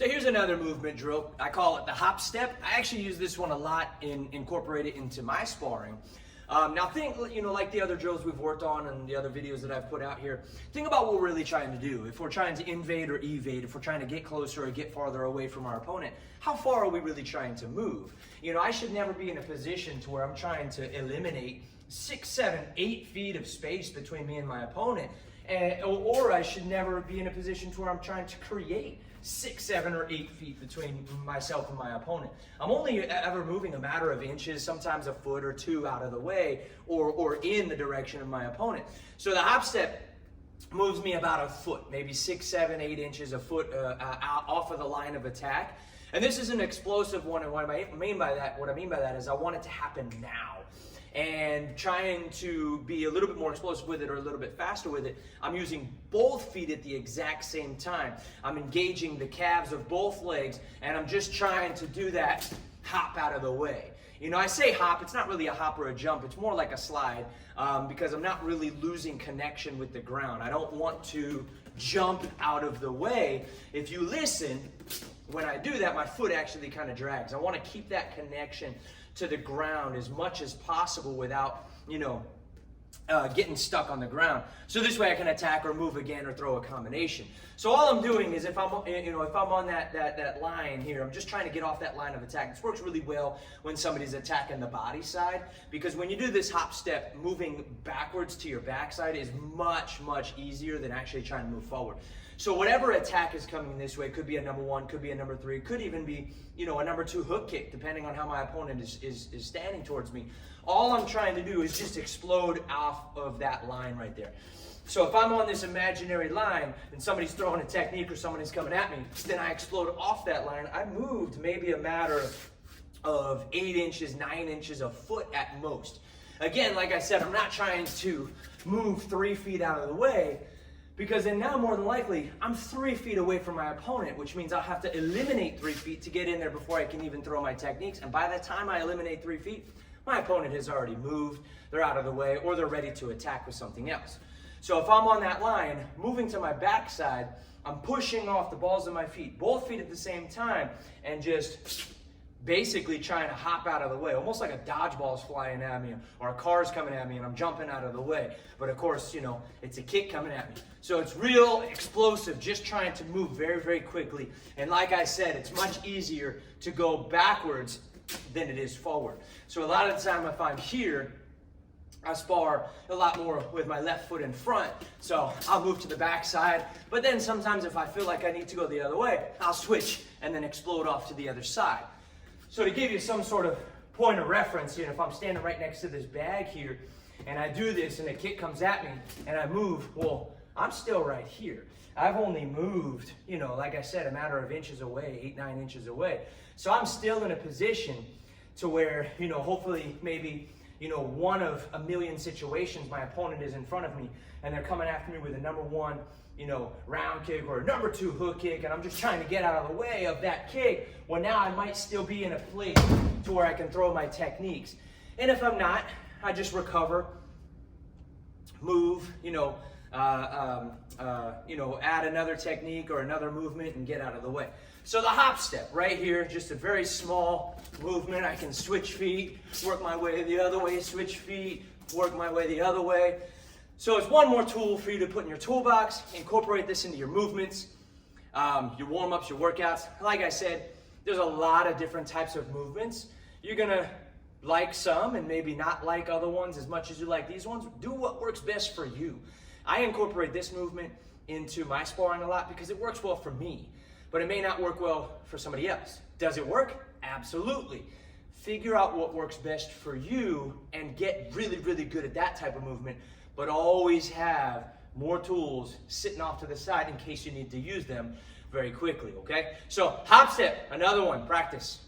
So here's another movement drill. I call it the hop step. I actually use this one a lot and incorporate it into my sparring. Now think, like the other drills we've worked on and the other videos that I've put out here, think about what we're really trying to do. If we're trying to invade or evade, if we're trying to get closer or get farther away from our opponent, how far are we really trying to move? I should never be in a position to where I'm trying to eliminate 6, 7, 8 feet of space between me and my opponent. Or I should never be in a position to where I'm trying to create 6, 7, or 8 feet between myself and my opponent. I'm only ever moving a matter of inches, sometimes a foot or two out of the way, or in the direction of my opponent. So the hop step moves me about a foot, maybe 6, 7, 8 inches, a foot out off of the line of attack. And this is an explosive one, and what I mean by that is I want it to happen now. And trying to be a little bit more explosive with it or a little bit faster with it, I'm using both feet at the exact same time. I'm engaging the calves of both legs, and I'm just trying to do that hop out of the way. I say hop, it's not really a hop or a jump, it's more like a slide because I'm not really losing connection with the ground. I don't want to jump out of the way. If you listen, when I do that, my foot actually kind of drags. I want to keep that connection to the ground as much as possible without, getting stuck on the ground. So this way I can attack or move again or throw a combination. So all I'm doing is if I'm on that line here, I'm just trying to get off that line of attack. This works really well when somebody's attacking the body side, because when you do this hop step, moving backwards to your backside is much, much easier than actually trying to move forward. So whatever attack is coming this way, could be a number 1, could be a number 3, could even be, a number 2 hook kick, depending on how my opponent is standing towards me. All I'm trying to do is just explode off of that line right there. So if I'm on this imaginary line and somebody's throwing a technique or somebody's coming at me, then I explode off that line. I moved maybe a matter of 8 inches, 9 inches, a foot at most. Again, like I said, I'm not trying to move 3 feet out of the way, because then now more than likely, I'm 3 feet away from my opponent, which means I'll have to eliminate 3 feet to get in there before I can even throw my techniques. And by the time I eliminate 3 feet, my opponent has already moved, they're out of the way, or they're ready to attack with something else. So if I'm on that line, moving to my backside, I'm pushing off the balls of my feet, both feet at the same time, and just basically trying to hop out of the way, almost like a dodgeball's flying at me or a car's coming at me and I'm jumping out of the way. But of course, it's a kick coming at me. So it's real explosive, just trying to move very, very quickly. And like I said, it's much easier to go backwards than it is forward. So a lot of the time if I'm here, I spar a lot more with my left foot in front, so I'll move to the backside. But then sometimes if I feel like I need to go the other way, I'll switch and then explode off to the other side. So to give you some sort of point of reference, if I'm standing right next to this bag here and I do this and a kick comes at me and I move, well, I'm still right here. I've only moved, like I said, a matter of inches away, 8, 9 inches away. So I'm still in a position to where, hopefully maybe, one of a million situations my opponent is in front of me and they're coming after me with a number 1, round kick or a number 2 hook kick, and I'm just trying to get out of the way of that kick. Well, now I might still be in a place to where I can throw my techniques. And if I'm not, I just recover, move, add another technique or another movement and get out of the way. So the hop step right here, just a very small movement. I can switch feet, work my way the other way, switch feet, work my way the other way. So it's one more tool for you to put in your toolbox. Incorporate this into your movements, your warm-ups, your workouts. Like I said, there's a lot of different types of movements. You're gonna like some and maybe not like other ones as much as you like these ones. Do what works best for you. I incorporate this movement into my sparring a lot because it works well for me, but it may not work well for somebody else. Does it work? Absolutely. Figure out what works best for you and get really, really good at that type of movement, but always have more tools sitting off to the side in case you need to use them very quickly, okay? So hop step, another one, practice.